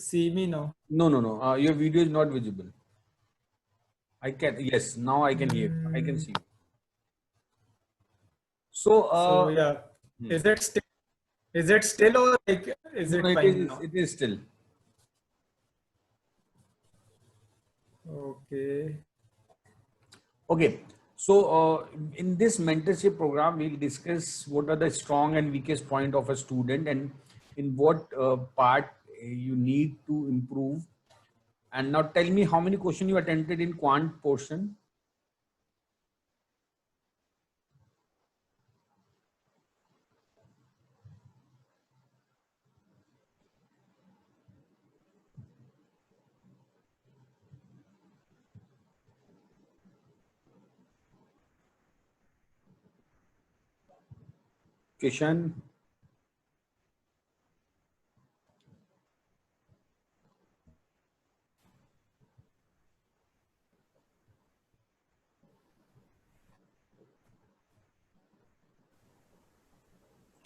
see me now? No, no, no. Your video is not visible. I can, yes, now I can hear. I can see you. So, So yeah, is it still? Is it still or like is no, it fine now? it is still. Okay. Okay. So, in this mentorship program, we'll discuss what are the strong and weakest point of a student and in what part you need to improve. And now tell me how many questions you attempted in quant portion. Kishan.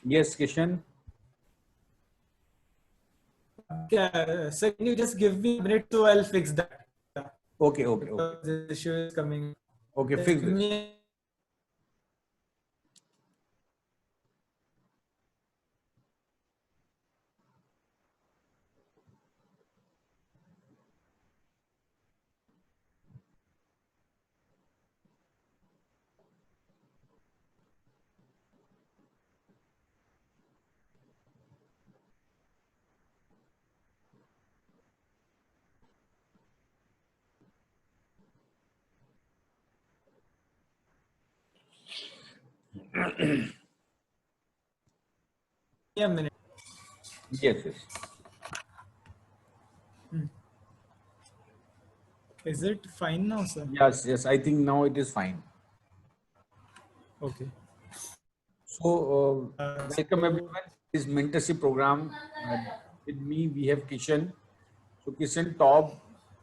Yes, Kishan. Okay, so can you just give me a minute so I'll fix that? Okay, okay, okay. Because the issue is coming. Okay, Just fix give this. me. A minute. Yes, yes. Is it fine now, sir? Yes, yes. I think now it is fine. Okay. So, welcome So, everyone. This mentorship program. With me, we have Kishan. So, Kishan top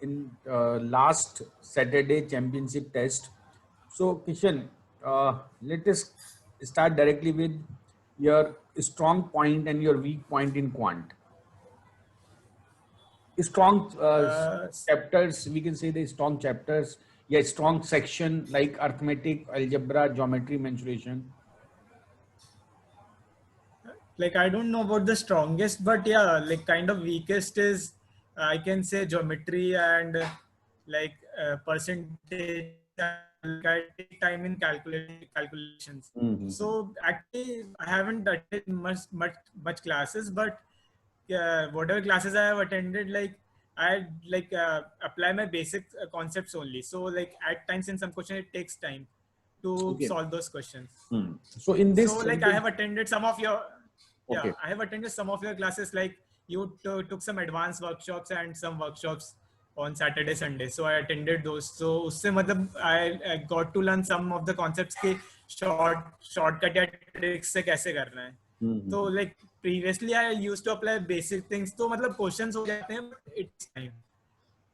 in last Saturday championship test. So, Kishan, let us start directly with your strong point and your weak point in quant. Strong chapters, we can say the strong chapters. Yeah, strong section like arithmetic, algebra, geometry, mensuration. like I don't know about the strongest, but yeah, like kind of weakest is I can say geometry and like percentage. Like I take time in calculations. So actually, I haven't attended much classes, but whatever classes I have attended, like I like apply my basic concepts only. So like at times in some question it takes time to Okay. solve those questions. So in So this like I have attended some of your okay. I have attended some of your classes. Like you took some advanced workshops and some workshops on Saturday, Sunday. So I attended those. So उससे मतलब I got to learn some of the concepts के shortcut या tricks से कैसे करना है. तो like previously I used to apply basic things. तो मतलब questions हो जाते हैं, but it's time.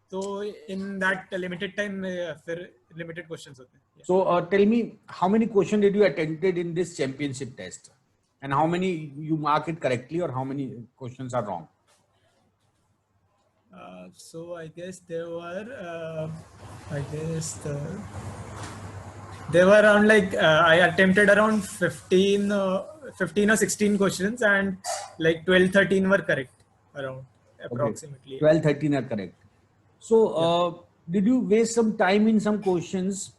So in that limited time फिर limited questions होते हैं. Yeah. So tell me how many questions did you attended in this championship test, and how many you mark it correctly, or how many questions are wrong? So I guess there were, there were around like I attempted around 15 or 16 questions and like 12, 13 were correct around Okay, approximately. 12, 13 are correct. So did you waste some time in some questions,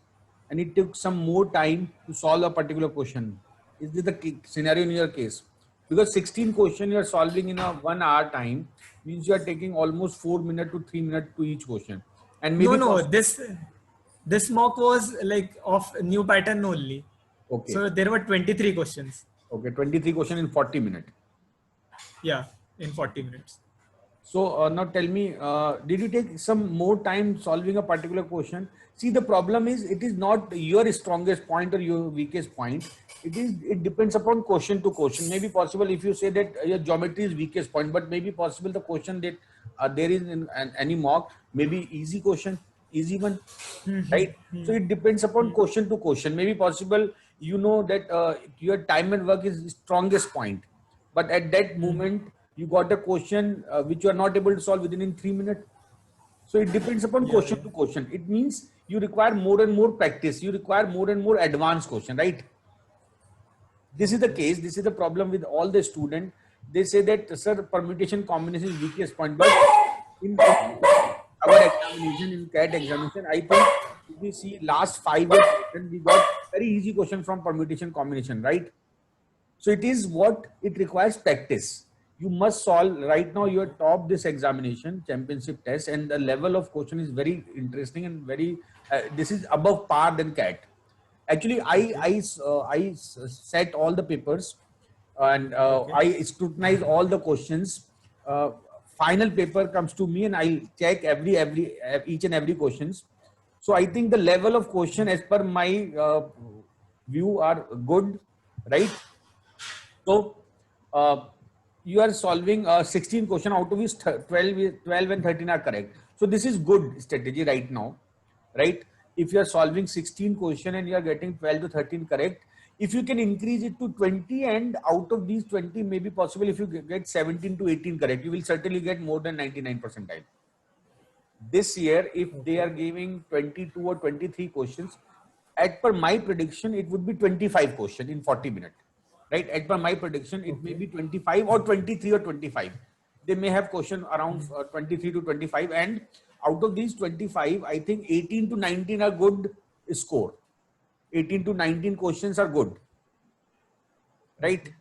and it took some more time to solve a particular question? Is this the scenario in your case? Because 16 questions you are solving in a 1 hour time means you are taking almost 4 minutes to 3 minutes to each question, and maybe No, this mock was like of new pattern only. okay, So there were 23 questions. okay, 23 questions in 40 minutes. Yeah, in 40 minutes. So now tell me, did you take some more time solving a particular question? See, the problem is it is not your strongest point or your weakest point. It depends upon question to question. Maybe possible if you say that your geometry is weakest point, but maybe possible the question that there is in any mock, maybe easy question, easy one, right? So it depends upon question to question. Maybe possible you know that your time and work is strongest point, but at that moment You got a question which you are not able to solve within in 3 minutes. So it depends upon Yeah, question yeah. to question. It means you require more and more practice. You require more and more advanced question, right? This is the Okay. case. This is the problem with all the student. They say that, sir, permutation combination is weakest point. But in our examination, in CAT examination, I think if we see last 5 year pattern, we got very easy question from permutation combination, right? So it is what it requires practice. You must solve. Right now you are top this examination championship test, and the level of question is very interesting and very. This is above par than CAT. Actually, Okay. I set all the papers, and Okay. I scrutinize all the questions. Uh, Final paper comes to me, and I check every each and every questions. So I think the level of question, as per my view, are good, right? So you are solving 16 question, out of which 12 and 13 are correct. So this is good strategy right now, right? If you are solving 16 question and you are getting 12 to 13 correct, if you can increase it to 20, and out of these 20, maybe possible if you get 17 to 18 correct, you will certainly get more than 99 percentile. This year, if they are Okay. giving 22 or 23 questions, as per my prediction, it would be 25 question in 40 minutes, right? As per my prediction, it may Okay. be 25 or 23 or 25. They may have question around Hmm. 23 to 25, and out of these 25, I think 18 to 19 are good score. 18 to 19 questions are good, right? Okay.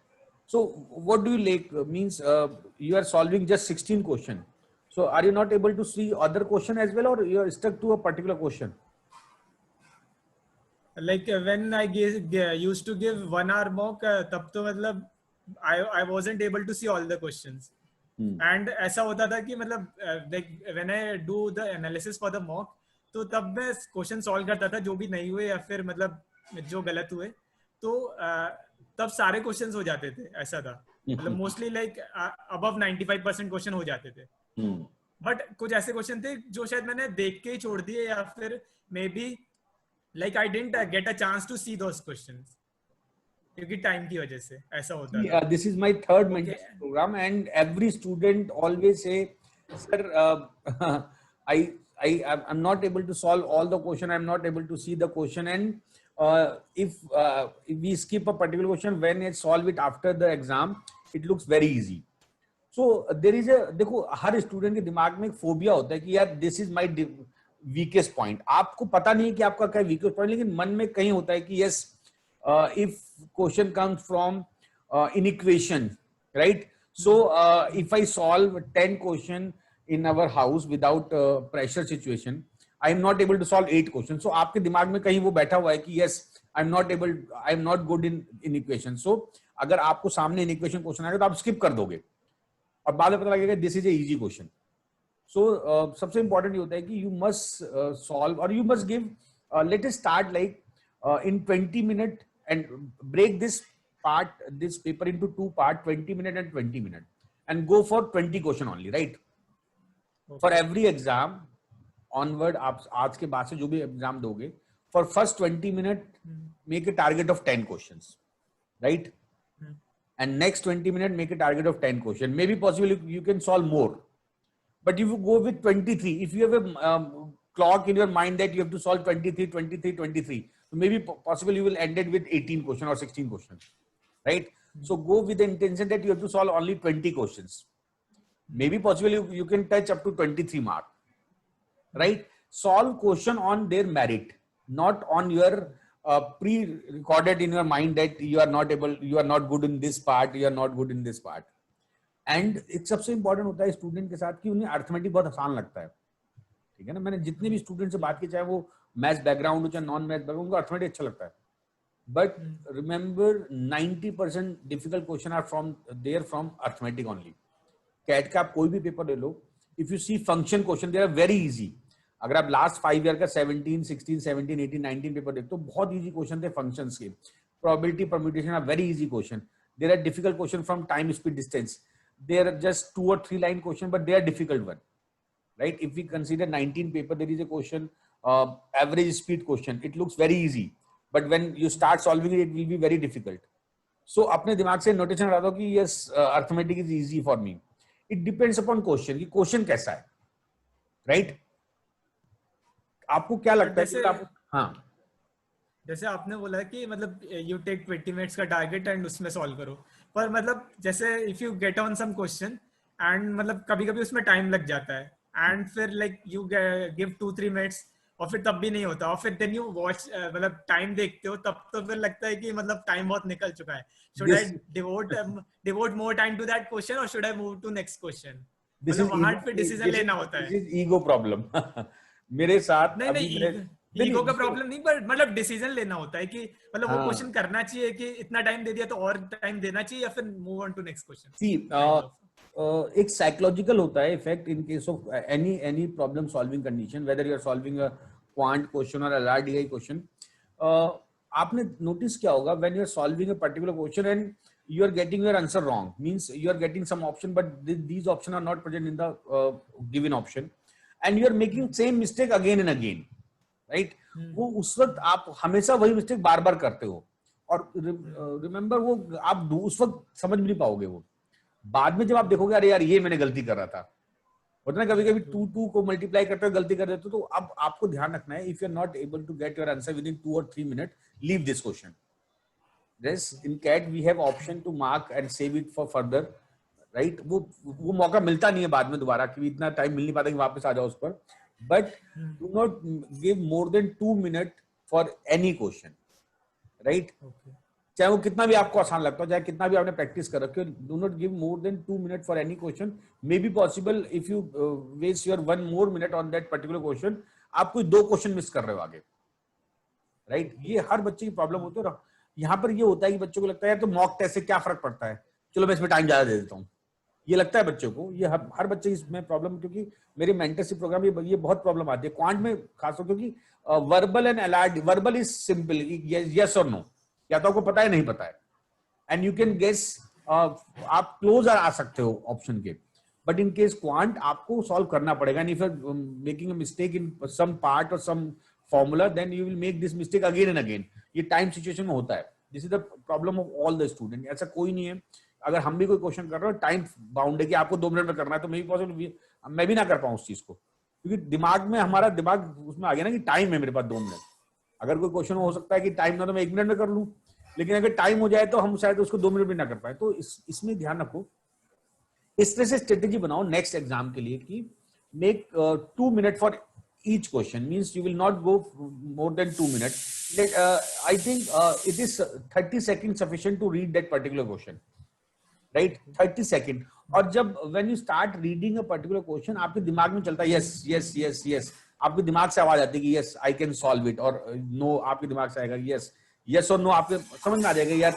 So what do you like means you are solving just 16 question. So are you not able to see other question as well, or you are stuck to a particular question? Like when I used to give 1 hour mock, तब तो मतलब I wasn't able to see all the questions. Hmm. And ऐसा होता था कि मतलब like when I do the analysis for the mock, तो तब मैं क्वेश्चन सॉल्व करता था जो भी नहीं हुए या फिर मतलब जो गलत हुए, तो तब सारे क्वेश्चंस हो जाते थे, ऐसा था. मतलब मोस्टली लाइक अबव 95% क्वेश्चन हो जाते थे. Hmm. बट कुछ ऐसे क्वेश्चन थे जो शायद मैंने देख के ही छोड़ दिए, या फिर maybe like I didn't get a chance to see those questions, क्योंकि टाइम की वजह से ऐसा होता See, था. this is my third okay. mentorship program, and every student always say, "Sir, I, I'm not able to solve all the question. I'm not able to see the question, and if we skip a particular question, when I solve it after the exam, it looks very easy." So there is देखो, हर student के दिमाग में एक phobia होता है कि यार this is my weakest point. आपको पता नहीं है कि आपका क्या वीकेस्ट पॉइंट, लेकिन मन में कहीं होता है कि yes, if question comes from in equation, right? So if I solve 10 question in our house without pressure situation, I am not able to solve 8 questions. So आपके दिमाग में कहीं वो बैठा हुआ है कि yes, I am not good in equation. So अगर आपको सामने in equation क्वेश्चन आएगा तो आप स्किप कर दोगे, और बाद में पता लगेगा this is a easy question. So सबसे इंपॉर्टेंट ये होता है कि यू मस्ट सॉल्व, और you must give, let us start like in 20 minute, and break this paper into 2 part, 20 minute and 20 minute, and go for 20 question only, right? For okay. every exam onward, आप आज के बाद से जो भी exam दोगे, for first 20 minute make a target of 10 questions, right? And next 20 minutes make a target of 10 question. Maybe possible you can solve more, but if you go with 23, if you have a clock in your mind that you have to solve 23, 23, 23, so maybe possible you will end it with 18 question or 16 questions, right? So go with the intention that you have to solve only 20 questions. Maybe possible you can touch up to 23 mark, right? Solve question on their merit, not on your pre-recorded in your mind that you are not able, you are not good in this part, you are not good in this part. And एक सबसे important होता है student के साथ कि उन्हें arithmetic बहुत आसान लगता है, ठीक है ना? मैंने जितने भी स्टूडेंट से बात की, चाहे वो मैथ्स बैकग्राउंड हो चाहे नॉन मैथ्स बैकग्राउंड, उनको अर्थमेटिक अच्छा लगता है. But remember 90% difficult question are from there from arithmetic only. CAT का आप कोई भी पेपर ले लो, if you see function question they are very easy. अगर आप लास्ट 5 ईयर का 17, 16, 17, 18, 19 पेपर देखते हो, बहुत इजी क्वेश्चन थे फंक्शंस के. Probability permutation are very easy question. There are difficult question from time, speed, distance. They are just 2 or 3 line question, but they are difficult one, right? If we consider 19 paper, there is a question, average speed question. It looks very easy, but when you start solving it, it will be very difficult, सो अपने दिमाग से notation हटा दो कि yes arithmetic is easy for me. It depends upon question कि question कैसा है, right? आपको क्या बट लगता है कि जैसे आप, हाँ जैसे आपने बोला कि मतलब यू टेक 20 मिनट्स का टारगेट एंड उसमें सॉल्व करो, पर मतलब जैसे if you get on some question and मतलब कभी कभी उसमें टाइम लग जाता है एंड फिर लाइक यू गिव 2-3 मिनट्स और फिर तब भी नहीं होता और फिर देन यू वॉच मतलब टाइम देखते हो तब तो फिर लगता है कि मतलब टाइम बहुत निकल चुका है. Should I this devote more time to that question और should I move to next question? This मतलब इज वहां ईगो, पे डिसीजन दिस इज लेना होता है. This is ego problem. मेरे साथ नहीं अभी मेरे, नहीं, नहीं ईगो का नहीं, प्रॉब्लम नहीं, पर मतलब डिसीजन लेना होता है कि मतलब वो हाँ क्वेश्चन करना चाहिए कि इतना टाइम दे दिया तो और टाइम देना चाहिए या फिर move on to next question see kind of. एक साइकोलॉजिकल होता है effect in case of any problem solving condition, whether you are solving a quant question और एलआरडीआई क्वेश्चन. आपने नोटिस क्या होगा when you are solving a particular question and you are getting your answer wrong, means you are getting some option but these option are not present in the given option and you are making same mistake again and again, right? वो उस वक्त आप हमेशा वही mistake बार बार करते हो और remember वो आप उस वक्त समझ भी नहीं पाओगे. वो बाद में जब आप देखोगे अरे यार ये मैंने गलती कर रहा था, होता ना कभी कभी 2 को मल्टीप्लाई करते हुए गलती कर देते हो. तो अब आपको ध्यान रखना है, if you are not able to get your answer within 2 or 3 minute, leave this question. Yes, in CAT we have option to mark and save it for further, right? वो मौका मिलता नहीं है बाद में दोबारा कि इतना टाइम मिल नहीं पाता कि वापस आ जाओ उस पर. But do not give more than 2 minute for any question, right? चाहे वो कितना भी आपको आसान लगता हो, चाहे कितना भी आपने प्रैक्टिस कर रखे हो, do not give more than 2 minute for any question. May be possible if you waste your 1 more minute on that particular question, आप कोई 2 क्वेश्चन मिस कर रहे हो आगे, राइट? ये हर बच्चे की प्रॉब्लम होती है. यहाँ पर ये होता है कि बच्चों को लगता है तो मॉक टेस्ट से क्या फर्क पड़ता है, चलो मैं इसमें टाइम ज्यादा दे देता हूँ. ये लगता है बच्चों को, ये हर बच्चे इसमें प्रॉब्लम, क्योंकि मेरे मेंटरशिप प्रोग्राम ये बहुत प्रॉब्लम आती है क्वांट में खासकर, क्योंकि verbal and LRD, verbal is simple yes और नो, या तो आपको पता है नहीं पता है एंड यू कैन गेस, आप क्लोज आ सकते हो ऑप्शन के. बट इन केस क्वांट आपको सॉल्व करना पड़ेगा, and if you are making a mistake in some part और some formula then you will make this mistake again and again. ये टाइम सिचुएशन में होता है. This is the problem of all the student. ऐसा कोई नहीं है, अगर हम भी कोई क्वेश्चन कर रहे हो टाइम बाउंड है कि आपको 2 मिनट में करना है, तो मैं भी पॉसिबल मैं भी ना कर पाऊं उस चीज को, क्योंकि दिमाग में हमारा दिमाग उसमें आ गया ना कि टाइम है मेरे पास 2 मिनट. अगर कोई क्वेश्चन हो सकता है कि टाइम ना तो मैं 1 मिनट में कर लूं, लेकिन अगर टाइम हो जाए तो हम शायद उसको 2 मिनट में ना कर पाए. तो इसमें ध्यान रखो. इस तरह से स्ट्रेटेजी बनाओ नेक्स्ट एग्जाम के लिए कि make 2 minute for each question, means you will not go more than 2 minutes. I think it is 30 seconds sufficient to read that particular question, right? 30 seconds. और जब when you start reading a particular question, आपके दिमाग में चलता है yes yes yes yes, आपके दिमाग से आवाज आती है कि yes I can solve it, और no आपके दिमाग से आएगा yes yes और no, आपके समझ में आ जाएगा यार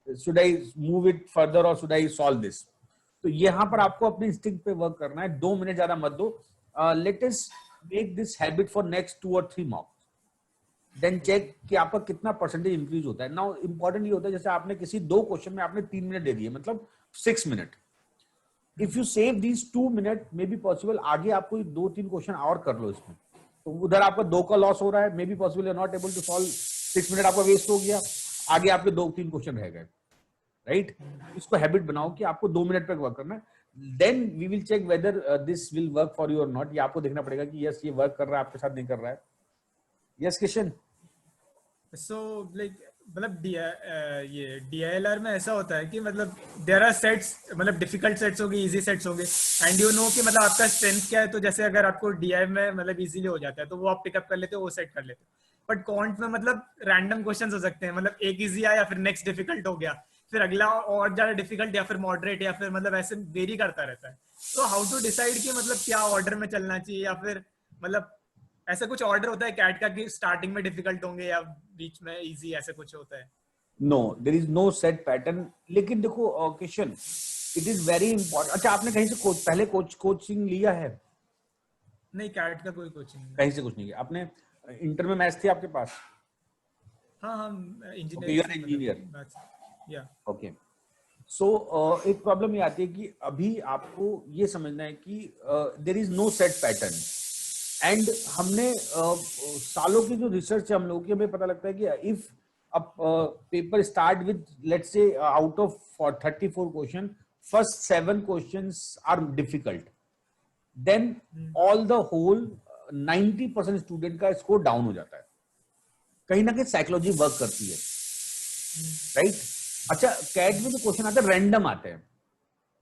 should I move it further or should I solve this. तो यहाँ पर आपको अपने इंस्टिंक्ट पे वर्क करना है. 2 मिनट ज्यादा मत दो. Let us make this habit for next 2 or 3 mocks, then check कि आपका कितना परसेंटेज इंक्रीज होता है. नाउ इंपॉर्टेंट ये होता है, जैसे आपने किसी 2 क्वेश्चन में आपने 3 मिनट दे दिए, मतलब 6 minute. If you save these 2 minute, may be possible आगे आपको 2-3 क्वेश्चन और कर लो इसमें, तो उधर आपका 2 का लॉस हो रहा है, may be possible you are not able to solve, 6 minute आपका वेस्ट हो गया, आगे आपके 2-3 क्वेश्चन रह गए, राइट? इसको हैबिट बनाओ कि आपको 2 मिनट पे वर्क करना है. Then we will check whether this will work for you और नॉट. ये आपको देखना पड़ेगा कि यस ये वर्क कर रहा है आपके साथ, नहीं कर रहा है. यस किशन. सो लाइक मतलब ये DILR में ऐसा होता है कि मतलब देयर आर सेट्स, मतलब डिफिकल्ट सेट्स होंगे, इजी सेट्स होंगे, एंड यू नो कि मतलब आपका स्ट्रेंथ क्या है. तो जैसे अगर आपको DI में मतलब इजीली हो जाता है तो वो आप पिकअप कर लेते हो, वो सेट कर लेते हो. बट क्वांट में मतलब रैंडम क्वेश्चंस हो सकते हैं, मतलब एक इजी आया फिर नेक्स्ट डिफिकल्ट हो गया, फिर अगला और ज्यादा डिफिकल्ट या फिर मॉडरेट या फिर मतलब ऐसे वेरी करता रहता है. तो हाउ टू डिसाइड कि मतलब क्या ऑर्डर में चलना चाहिए, या फिर मतलब ऐसा कुछ ऑर्डर होता है कैट का कि स्टार्टिंग में डिफिकल्ट होंगे या बीच में इजी, ऐसा कुछ होता है? No, there is no set pattern. लेकिन देखो Kishan, it is very important. अच्छा, आपने कहीं से पहले कोचिंग लिया है? नहीं, कैट का कोई कोचिंग नहीं. कहीं से कुछ नहीं किया आपने? इंटर में मैथ्स थी आपके पास? हाँ हाँ, ओके, यू इंजीनियरिंग आर से इंजीनियर. मतलब या ओके. सो एक प्रॉब्लम ये आती है कि अभी आपको ये समझना है कि there is no set pattern. And हमने सालों की जो रिसर्च है हम लोगों की, हमें पता लगता है कि इफ अब paper start with let's say out of 34 question, first 7 questions are difficult, then all the whole 90% student का स्कोर डाउन हो जाता है। कहीं ना कहीं साइकोलॉजी वर्क करती है, राइट? अच्छा, कैट में जो क्वेश्चन आते हैं रैंडम आते हैं,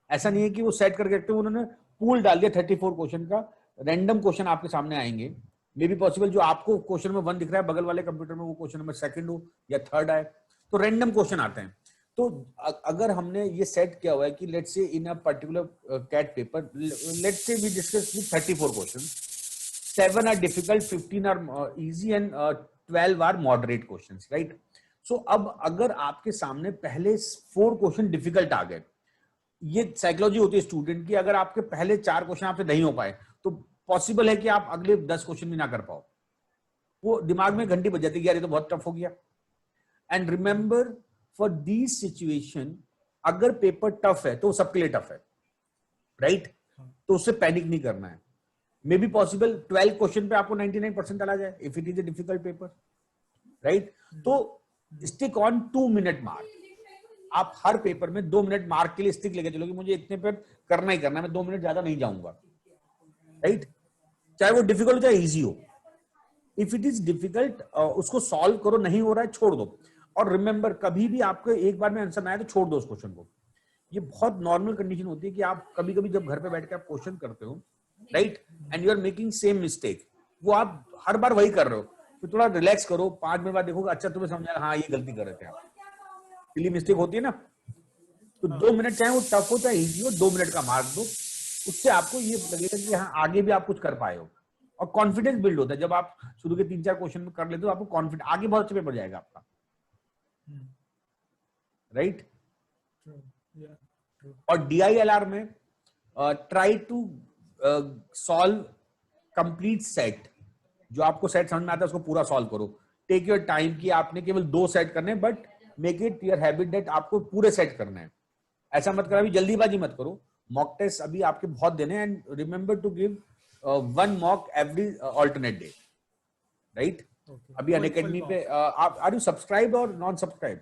ऐसा नहीं है कि वो सेट करके रखते हैं, उन्होंने पूल डाल दिया 34 क्वेश्चन का, रैंडम क्वेश्चन आपके सामने आएंगे। मे बी पॉसिबल जो आपको क्वेश्चन नंबर 1 दिख रहा है बगल वाले कंप्यूटर में वो क्वेश्चन नंबर 2 हो या 3rd आए, तो रैंडम क्वेश्चन आते हैं। तो अगर हमने ये सेट किया हुआ है कि let's say in a particular CAT paper, let's say we discuss with 34 question, 7 are difficult, 15 are easy and 12 are moderate questions, right? So अब अगर आपके सामने पहले 4 क्वेश्चन डिफिकल्ट आ गए, ये साइकोलॉजी होती है स्टूडेंट की, अगर आपके पहले 4 क्वेश्चन आपसे नहीं हो पाए तो पॉसिबल है कि आप अगले 10 क्वेश्चन भी ना कर पाओ। वो दिमाग में घंटी बज जाती है यार ये तो बहुत टफ हो गया। And remember for this situation, अगर पेपर टफ है तो सबके लिए टफ है, राइट? तो उससे पैनिक नहीं करना है। मे बी पॉसिबल 12 क्वेश्चन पे आपको 99% आ जाए if it is a difficult paper, right? तो स्टिक ऑन 2 मिनट मार्क। आप हर पेपर में 2 मिनट मार्क के लिए स्टिक लेके चलो कि मुझे इतने पे करना ही करना है, मैं 2 मिनट ज्यादा नहीं जाऊंगा, राइट? चाहे वो डिफिकल्ट हो चाहे इजी हो। इफ इट इज डिफिकल्ट उसको सॉल्व करो, नहीं हो रहा है छोड़ दो। और रिमेंबर, कभी भी आपको एक बार में आंसर ना आए तो छोड़ दो उस क्वेश्चन को। ये बहुत नॉर्मल कंडीशन होती है कि आप कभी कभी जब घर पे बैठ के आप क्वेश्चन करते हो, right, and you are making same mistake, वो आप हर बार वही कर रहे हो, तो थोड़ा रिलैक्स करो, 5 मिनट बाद देखोगे अच्छा तुम्हें समझ आया, हाँ ये गलती कर रहे थे आप, सिली मिस्टेक होती है ना। तो 2 मिनट चाहे वो टफ हो चाहे इजी हो, 2 मिनट का मार्क दो, उससे आपको ये लगेगा कि हाँ आगे भी आप कुछ कर पाए हो, और कॉन्फिडेंस बिल्ड होता है। जब आप शुरू के 3-4 क्वेश्चन कर लेते हो आपको कॉन्फिडेंस, आगे बहुत अच्छे पेपर जाएगा आपका, राइट? और DILR में try to solve complete set. जो आपको सेट समझ में आता है उसको पूरा सॉल्व करो। टेक योर टाइम कि आपने केवल 2 सेट करने, but make it your habit that आपको पूरे सेट करना है। ऐसा मत करो, अभी जल्दीबाजी मत करो। मॉक टेस्ट अभी आपके बहुत देने, and remember to give 1 mock every alternate day, right? अभी अनअकैडमी पे आप आर यू सब्सक्राइब और non subscribe?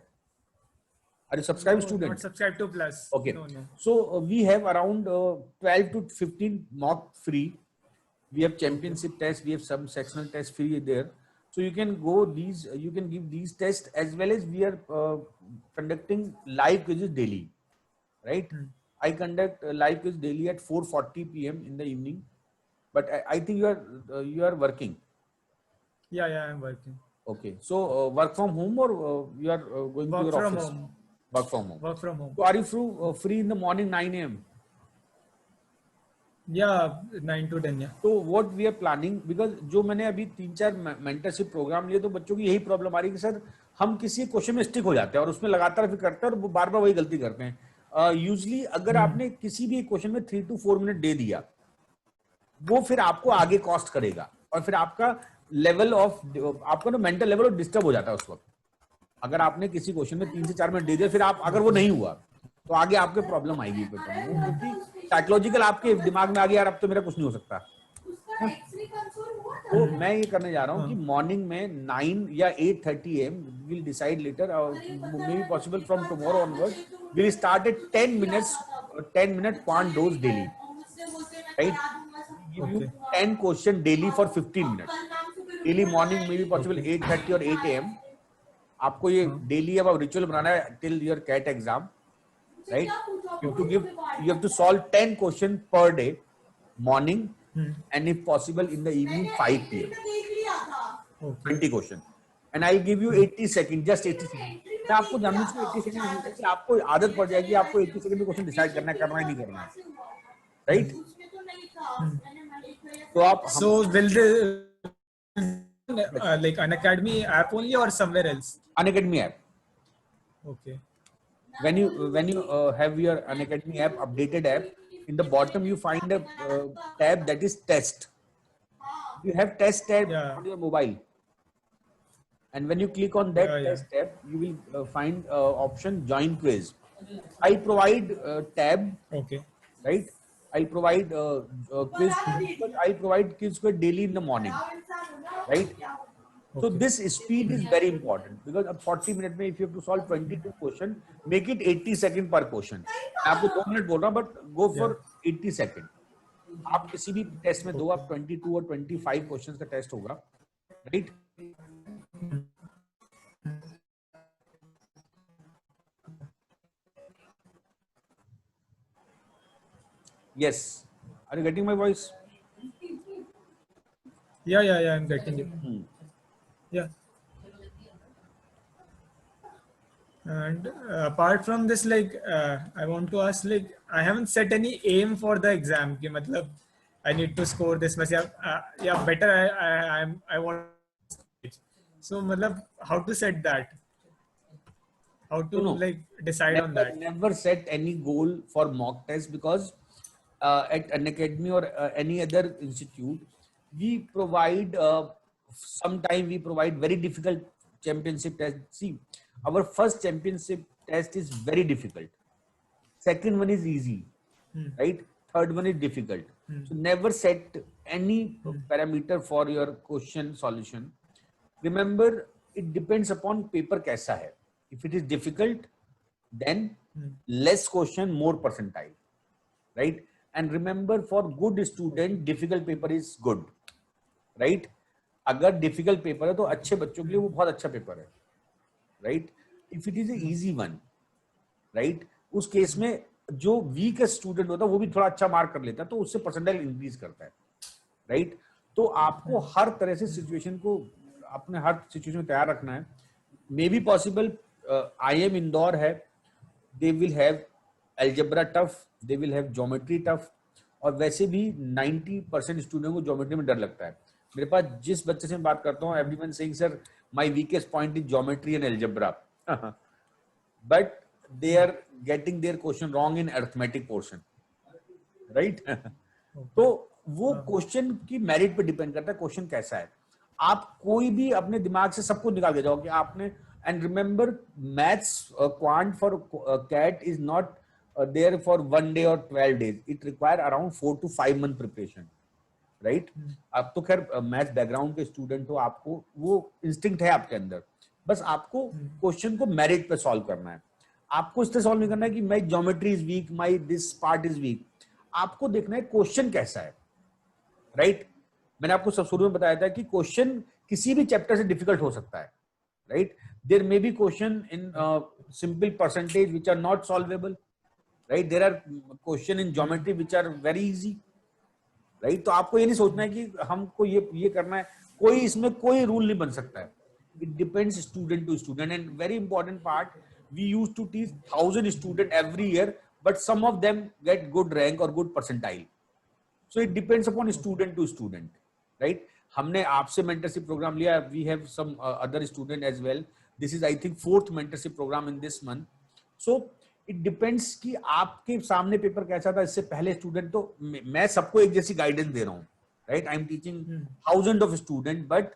Are you subscribed student? Not subscribed to Plus. Okay. No. So we have around 12 to 15 mock free. We have championship tests. We have some sectional tests free there. So you can go these. You can give these tests, as well as we are conducting live quizzes daily, right? I conduct live quiz daily at 4:40 p.m. in the evening. But I think you are working. Yeah, I'm working. Okay. So work from home, or you are going to your office? Home. Work from home. Work from home. So are you free in the morning 9 a.m.? Yeah, 9 to 10. Yeah. So what we are planning, because जो मैंने अभी 3-4 mentorship programme लिए, तो बच्चों की यही problem आ रही है कि सर हम किसी क्वेश्चन में स्टिक हो जाते हैं और उसमें लगातार फिर करते हैं और वो बार बार वही गलती करते हैं। यूजली अगर आपने किसी भी क्वेश्चन में 3 to 4 मिनट दे दिया, वो फिर आपको आगे कॉस्ट करेगा, और फिर आपका लेवल ऑफ, आपका ना मेंटल लेवल डिस्टर्ब हो जाता है उस वक्त। अगर आपने किसी क्वेश्चन में 3 से 4 मिनट दे दिया, फिर आप अगर वो नहीं हुआ तो आगे आपके प्रॉब्लम आएगी, क्योंकि साइकोलॉजिकल आपके दिमाग में आ गया यार अब तो मेरा कुछ नहीं हो सकता। तो मैं ये करने जा रहा हूँ कि मॉर्निंग में 9 या 8:30 AM, we'll decide later, maybe possible from tomorrow onwards, we'll start at 10 minute quant dose daily, right? Give you 10 question daily for 15 minutes daily morning, maybe possible 8:30 or 8 AM. आपको ये डेली अब ritual बनाना है till your CAT exam, right? you have to solve 10 question per day morning, and if possible in the evening 5 PM, 20 question, and I'll give you 80 seconds, just 80 seconds. मैं आपको जानने से 80 second कि आपको आदत पड़ जाएगी, आपको 80 सेकंड में क्वेश्चन डिसाइड करना है ही नहीं करना है, राइट? तो आप So will the like Unacademy app only or somewhere else? Unacademy app. Okay. When you have your Unacademy app, updated app, in the bottom you find a tab that is test. You have test tab on your mobile, and when you click on that test tab, you will find option join quiz. I provide tab, Okay. right? I provide quiz, but I provide quiz daily in the morning, right? So Okay. this speed is very important because अब 40 minute में if you have to solve 22 question, make it 80 second per question. मैं आपको 2 minute बोल रहा हूँ, but go for Yeah. 80 second. आप किसी भी टेस्ट में दो, आप 22 और 25 क्वेश्चंस का टेस्ट होगा, right? Yes. Are you getting my voice? Yeah, I'm getting it. Yeah. And apart from this, like I want to ask, like I haven't set any aim for the exam. कि मतलब I need to score this much. Yeah, better. I want. So मतलब how to set that? How to No. like decide on that? Never set any goal for mock test because at an academy or any other institute, we provide sometime we provide very difficult championship test. See, our first championship test is very difficult. Second one is easy, right? Third one is difficult. So never set any parameter for your question solution. Remember, it depends upon paper कैसा है. If it is difficult, then less question, more percentile, right? And remember, for good student, difficult paper is good, right? अगर difficult paper है तो अच्छे बच्चों के लिए वो बहुत अच्छा paper है, right? If it is a easy one, right? उस केस में जो वीक स्टूडेंट होता है वो भी थोड़ा अच्छा मार्क कर लेता है, तो उससे परसेंटाइल इंक्रीज करता है, राइट? तो आपको हर तरह से सिचुएशन को अपने हर सिचुएशन में तैयार रखना है. May be possible IIM Indore है, they will have algebra tough, they will have geometry tough, और वैसे भी 90% स्टूडेंट को ज्योमेट्री में डर लगता है. मेरे पास जिस बच्चे से मैं बात करता हूँ, everyone saying sir my weakest point is geometry and algebra, but they are getting their question wrong in arithmetic portion, right? तो वो क्वेश्चन की मेरिट पे डिपेंड करता है, क्वेश्चन कैसा है. आप कोई भी अपने दिमाग से सब कुछ निकाल के जाओ कि आपने, and remember maths quant for CAT is not there for 1 day or 12 days. It require around 4 to 5 month preparation, right? आप तो खैर मैथ्स बैकग्राउंड के स्टूडेंट हो, आपको वो इंस्टिंक्ट है आपके अंदर, बस आपको क्वेश्चन को मेरिट पे सॉल्व करना है. आपको इससे सॉल्व नहीं करना है कि my geometry is weak, my this part is weak. आपको देखना है क्वेश्चन कैसा है, राइट? मैंने आपको सब शुरू में बताया था कि क्वेश्चन किसी भी चैप्टर से डिफिकल्ट हो सकता है, right? There maybe question in simple percentage which are not solvable, right? There are question in geometry which are very easy, right? तो आपको ये नहीं सोचना है कि हमको ये करना है. कोई इसमें कोई रूल नहीं बन सकता है. It depends student to student. And very important part, we used to teach 1000 students every year, but some of them get good rank or good percentile. So it depends upon student to student, right? हमने आपसे mentorship program लिया. We have some other student as well. This is I think 4th mentorship program in this month. So it depends कि आपके सामने paper कैसा था इससे पहले स्टूडेंट. तो मैं सबको एक जैसी गाइडेंस दे रहा हूँ, right? I'm teaching thousands of students, but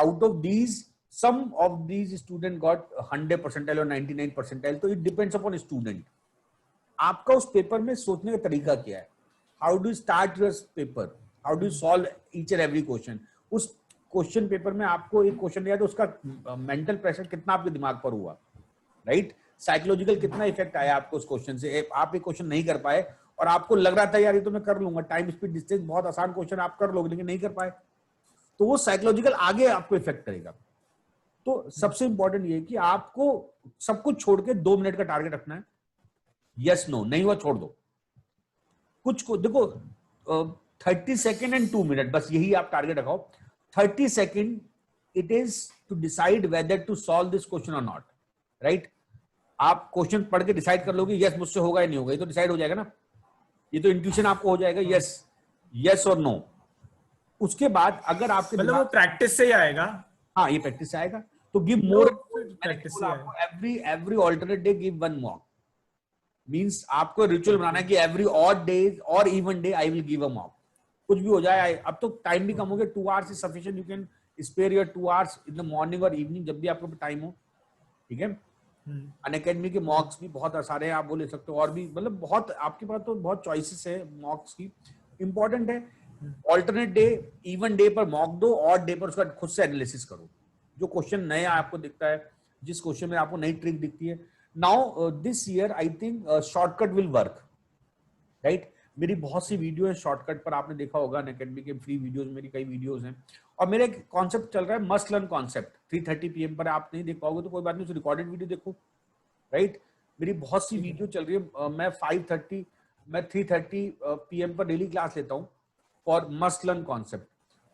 out of these some of these students got 100 percentile or 99 percentile. तो it depends upon student. आपका उस पेपर में सोचने का तरीका क्या है? How do you start your paper? How do you solve each and every question? उस क्वेश्चन पेपर में आपको एक क्वेश्चन दिया तो उसका मेंटल प्रेशर कितना आपके दिमाग पर हुआ, राइट? साइकोलॉजिकल कितना इफेक्ट आया आपको उस क्वेश्चन से? आप एक क्वेश्चन नहीं कर पाए और आपको लग रहा था यार ये तो मैं कर लूंगा, टाइम स्पीड डिस्टेंस बहुत आसान क्वेश्चन आप कर लोगे, लेकिन नहीं कर पाए, तो वो साइकोलॉजिकल आगे आपको इफेक्ट करेगा. तो सबसे इंपॉर्टेंट ये है कि आपको सब कुछ छोड़ के 2 मिनट का टारगेट रखना है. यस नो नहीं हुआ छोड़ दो. कुछ को देखो 30 सेकेंड एंड 2 मिनट, बस यही आप टारगेट रखाओ. 30 second it is to decide whether to solve this question और नॉट, राइट? आप क्वेश्चन पढ़ के डिसाइड कर लोगे यस मुझसे होगा या नहीं होगा, ये तो डिसाइड हो जाएगा ना. ये तो इंट्यूशन आपको हो जाएगा, यस और नो. उसके बाद अगर आपके मतलब वो प्रैक्टिस से ही आएगा. हाँ, ये प्रैक्टिस से आएगा. तो गिव मोर प्रैक्टिस से आएगा. Every alternate day give 1 mock. Means आपको रिचुअल बनाना है कि एवरी ऑड डे और even day I will give a mock. कुछ भी हो जाए. अब तो टाइम भी कम हो गया, 2 hours is sufficient. You can spare your 2 hours in the morning और इवनिंग, जब भी आपको टाइम हो, ठीक है? अनअकैडमी के मॉक्स भी बहुत सारे हैं, आप बोले सकते हो. और भी मतलब बहुत आपके पास तो बहुत चॉइसेस है मॉक्स की. इंपॉर्टेंट है ऑल्टरनेट डे, इवन डे पर मॉक दो, ऑड डे पर उसका खुद से एनालिसिस करो. जो क्वेश्चन नया आपको दिखता है, जिस क्वेश्चन में आपको नई ट्रिक दिखती है. Now this year I think shortcut will work, right. मेरी बहुत सी वीडियो है शॉर्टकट पर, आपने देखा होगा अनअकैडमी के फ्री वीडियोस, मेरी कई वीडियोस हैं. और मेरा एक कॉन्सेप्ट चल रहा है मस्ट लर्न कॉन्सेप्ट, 3:30 PM पर. आप नहीं देख पाओगे तो कोई बात नहीं, उस रिकॉर्डेड वीडियो देखो, राइट. मेरी बहुत सी वीडियो चल रही है. मैं 3:30 PM पर डेली क्लास लेता हूँ फॉर मस्ट लर्न कॉन्सेप्ट.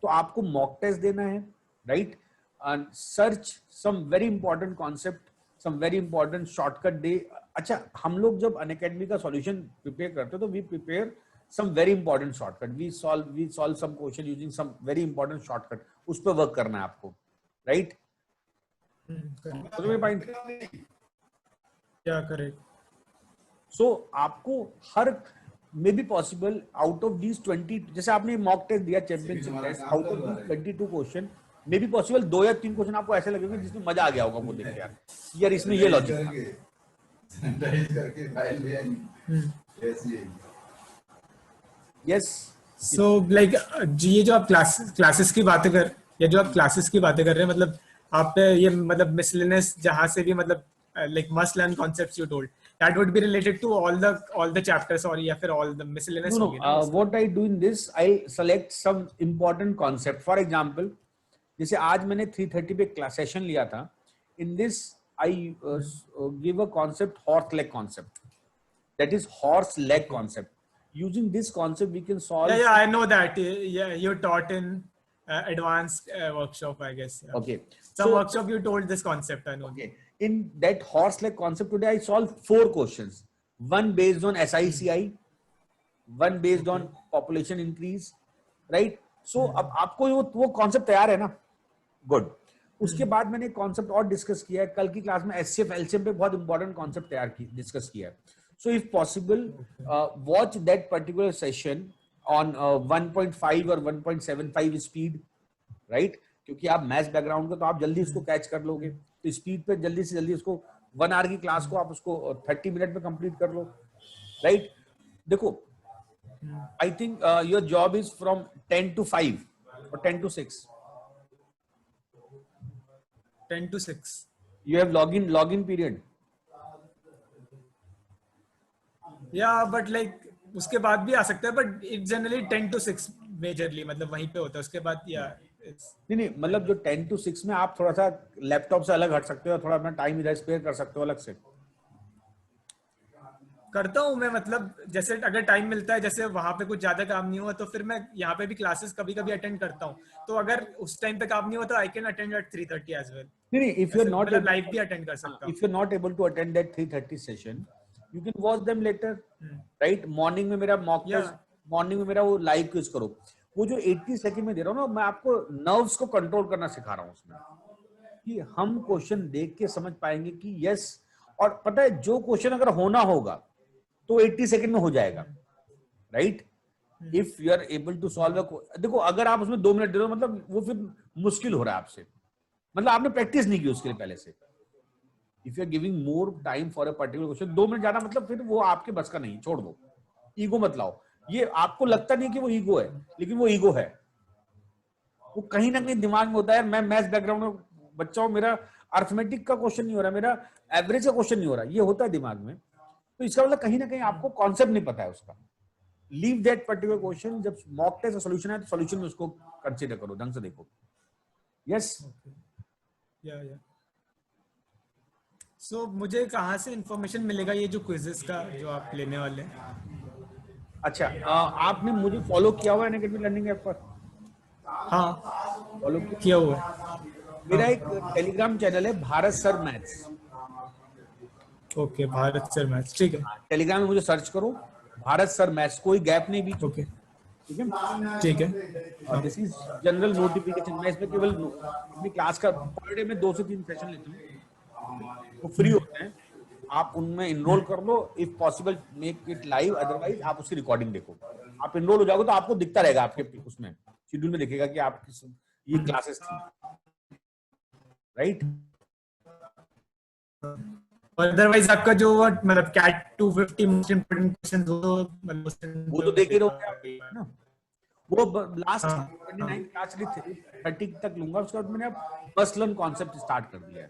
तो आपको मॉक टेस्ट देना है, right, and search some very important concept, some very important shortcut day. अच्छा, हम लोग जब अनअकैडमी का सॉल्यूशन प्रिपेयर करते हैं तो we prepare some very important shortcut. We solve some question using some very important shortcut. उस पर वर्क करना है आपको, राइट. क्या करेक्ट. सो आपको हर may B possible out of these 20, जैसे आपने मॉक टेस्ट दिया championship test, out of these 22 question may be possible 2 या 3 क्वेश्चन आपको ऐसे लगेंगे जिसमें मजा आ गया होगा वो देख के, यार इसमें ये लॉजिक था. यस. सो लाइक ये जो आप क्लासेस की बातें कर, या जो आप क्लासेस की बातें कर रहे हैं, मतलब आप ये मतलब मिसलेनियस जहां से भी मतलब like must learn concepts you told, that would be related to all the chapters or या फिर all the miscellaneous. No, what I do in this, I select some important concept. For example, जैसे आज मैंने 3:30 पे class session लिया था. In this I give a concept, horse leg concept. That is horse leg concept. Using this concept we can solve. Yeah, I know that. Yeah, you taught in advanced workshop, I guess. Yeah. Okay. Some workshop you told this concept, I know. Okay. In that horse leg concept today I solved 4 questions. One based on SICI, one based on population increase, right? So अब आपको वो concept तैयार है ना? Good. उसके बाद मैंने concept और discuss किया है. कल की क्लास में SCF LCM पे बहुत important concept discuss किया है. So if possible, watch that particular session on 1.5 or 1.75 speed, right? क्योंकि आप मैथ्स बैकग्राउंड का तो आप जल्दी इसको कैच कर लोगे. तो स्पीड पे जल्दी से जल्दी उसको 1 आवर की क्लास को आप उसको 30 मिनट में कंप्लीट कर लो, राइट. देखो, I think your job is from 10 to 5 or 10 to 6. 10 to 6. You have login period. Yeah, but like उसके बाद भी आ सकता है, but it generally 10 to 6 majorly, मतलब वहीं पे होता है. उसके बाद नहीं, मतलब जो 10 to 6 में आप थोड़ा सा लैपटॉप से अलग हट सकते हो, थोड़ा अपना टाइम इधर स्पेयर कर सकते हो अलग से. करता हूँ मैं, मतलब जैसे अगर टाइम मिलता है, जैसे वहां पे कुछ ज्यादा काम नहीं हुआ तो फिर मैं यहाँ पे भी क्लासेस कभी कभी अटेंड करता हूँ. तो अगर उस टाइम पे काम नहीं हुआ तो I can attend at 3:30 as well. नहीं, if you are not live भी अटेंड कर सकता हूँ. If you are not able to attend that 3:30 session, you can watch them later, right. Morning में मेरा मॉक टेस्ट, मॉर्निंग में मेरा वो लाइव क्विज करो. वो जो 80 सेकंड में दे रहा हूँ ना, मैं आपको नर्व्स को कंट्रोल करना सिखा रहा हूँ उसमें, कि हम क्वेश्चन देख के समझ पाएंगे कि यस. और पता है, जो क्वेश्चन अगर होना होगा तो 80 सेकंड में हो जाएगा, right. If you are able to solve. देखो, अगर आप उसमें 2 मिनट दे दो, मतलब वो फिर मुश्किल हो रहा है आपसे, मतलब आपने प्रैक्टिस नहीं की उसके लिए पहले से. If you are giving more time for a particular question, 2 minute ज्यादा, मतलब फिर वो आपके बस का नहीं. छोड़ दो, ईगो मत लाओ. ये आपको लगता नहीं कि वो ईगो है, लेकिन वो ईगो है. वो कहीं ना कहीं दिमाग में होता है. मैं मैथ्स बैकग्राउंड में बच्चा हूं, मेरा अर्थमेटिक का क्वेश्चन नहीं हो रहा, मेरा एवरेज का क्वेश्चन नहीं हो रहा, ये होता है दिमाग में. तो इसका मतलब कहीं ना कहीं आपको कॉन्सेप्ट नहीं पता है उसका. Leave that particular question. जब मॉक टेस्ट सॉल्यूशन है तो सॉल्यूशन में उसको कंसीडर करो, ढंग से देखो. यस. सो मुझे कहाँ से इंफॉर्मेशन मिलेगा ये जो क्विजेस का जो आप लेने वाले हैं? अच्छा, आपने मुझे फॉलो किया हुआ है अनअकैडमी लर्निंग ऐप पर? हाँ, फॉलो किया हुआ है. मेरा एक टेलीग्राम चैनल है, Bharat sir maths. Okay, Bharat sir maths, ठीक है. टेलीग्राम में मुझे सर्च करो, भारत सर मैथ्स, कोई गैप नहीं बीच. ओके, ठीक है, ठीक है. और दिस इज जनरल नोटिफिकेशन. मैं इसमें केवल अपनी क्लास का पर डे में 2 से 3 सेशन लेता हूँ, वो फ्री होते हैं. आप उनमें इनरोल कर लो. If possible make it live, otherwise आप उसकी रिकॉर्डिंग देखो. आप इनरोल हो जाओगे तो आपको दिखता रहेगा, आपके उसमें शेड्यूल में दिखेगा कि आप ये क्लासेस थी, राइट. अदरवाइज आपका जो मतलब कैट 250 मोस्ट इंपोर्टेंट क्वेश्चन वो तो देख ही रहोगे आप ना. वो लास्ट हाँ 29 क्लास 30 तक लूंगा, उसके बाद मैंने अब बस लर्न कॉन्सेप्ट स्टार्ट कर दिया है।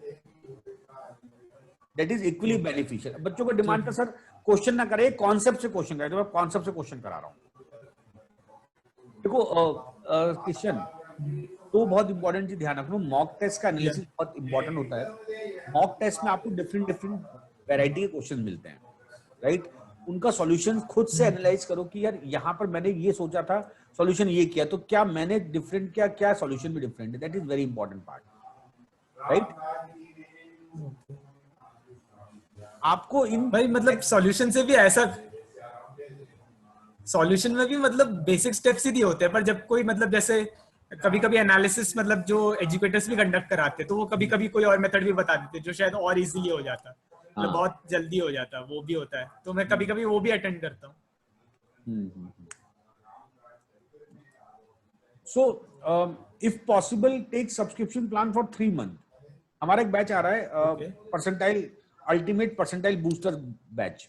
That is equally beneficial. बच्चों को डिमांड था सर क्वेश्चन ना करे, कॉन्सेप्ट से क्वेश्चन करे, तो मैं कॉन्सेप्ट से क्वेश्चन करा रहा हूँ। देखो क्वेश्चन तो बहुत इंपॉर्टेंट चीज ध्यान रखना, मॉक टेस्ट का एनालिसिस बहुत इंपॉर्टेंट होता है। मॉक टेस्ट में आपको डिफरेंट डिफरेंट वैरायटी के क्वेश्चन मिलते हैं, राइट? उनका सॉल्यूशन खुद से एनालाइज करो कि यार यहाँ पर मैंने ये सोचा था, सॉल्यूशन ये किया, तो क्या मैंने डिफरेंट किया, क्या सॉल्यूशन भी डिफरेंट है? That is very important part, right? आपको इन भाई मतलब सॉल्यूशन से भी ऐसा, सॉल्यूशन में भी मतलब बेसिक स्टेप्स ही दिए होते हैं, पर जब कोई मतलब जैसे कभी कभी एनालिसिस मतलब जो एजुकेटर्स भी कंडक्ट कराते हैं, तो वो कभी कभी कोई और मेथड भी बता देते हैं जो शायद और इजीली हो जाता, मतलब बहुत जल्दी हो जाता, वो भी होता है। तो मैं कभी कभी वो भी अटेंड करता हूँ। So if possible take subscription plan for 3 month. हमारा एक बैच आ रहा है percentile ultimate percentile booster batch,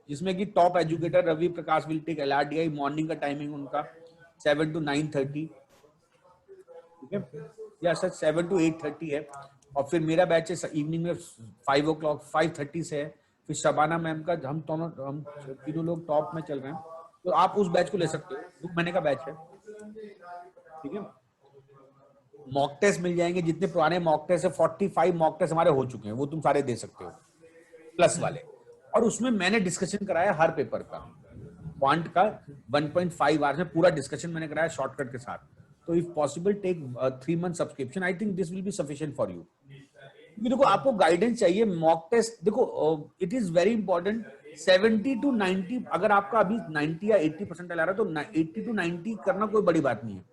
जिसमें कि top educator Ravi Prakash will take LRDI। Morning का टाइमिंग उनका 7 to 9:30, ठीक है, या सर 7 to 8:30 है। और फिर मेरा बैच है इवनिंग में 5 o'clock 5:30 से है। फिर शबाना मैम का, हम तीनों लोग टॉप में चल रहे हैं, तो आप उस बैच को ले सकते हो। 2 महीने का बैच है, ठीक है। मॉक टेस्ट मिल जाएंगे, जितने पुराने मॉक टेस्ट है, 45 मॉक टेस्ट हमारे हो चुके हैं, वो तुम सारे दे सकते हो, प्लस वाले। और उसमें मैंने डिस्कशन कराया हर पेपर का, क्वांट का 1.5 आवर्स में पूरा डिस्कशन मैंने कराया शॉर्टकट के साथ। तो if possible take 3 month subscription, I think this will be sufficient for you. क्योंकि देखो आपको गाइडेंस चाहिए। मॉक टेस्ट देखो it is very important. 70 to 90, अगर आपका अभी 90 या 80% आ रहा है, तो 80 to 90 करना कोई बड़ी बात नहीं है,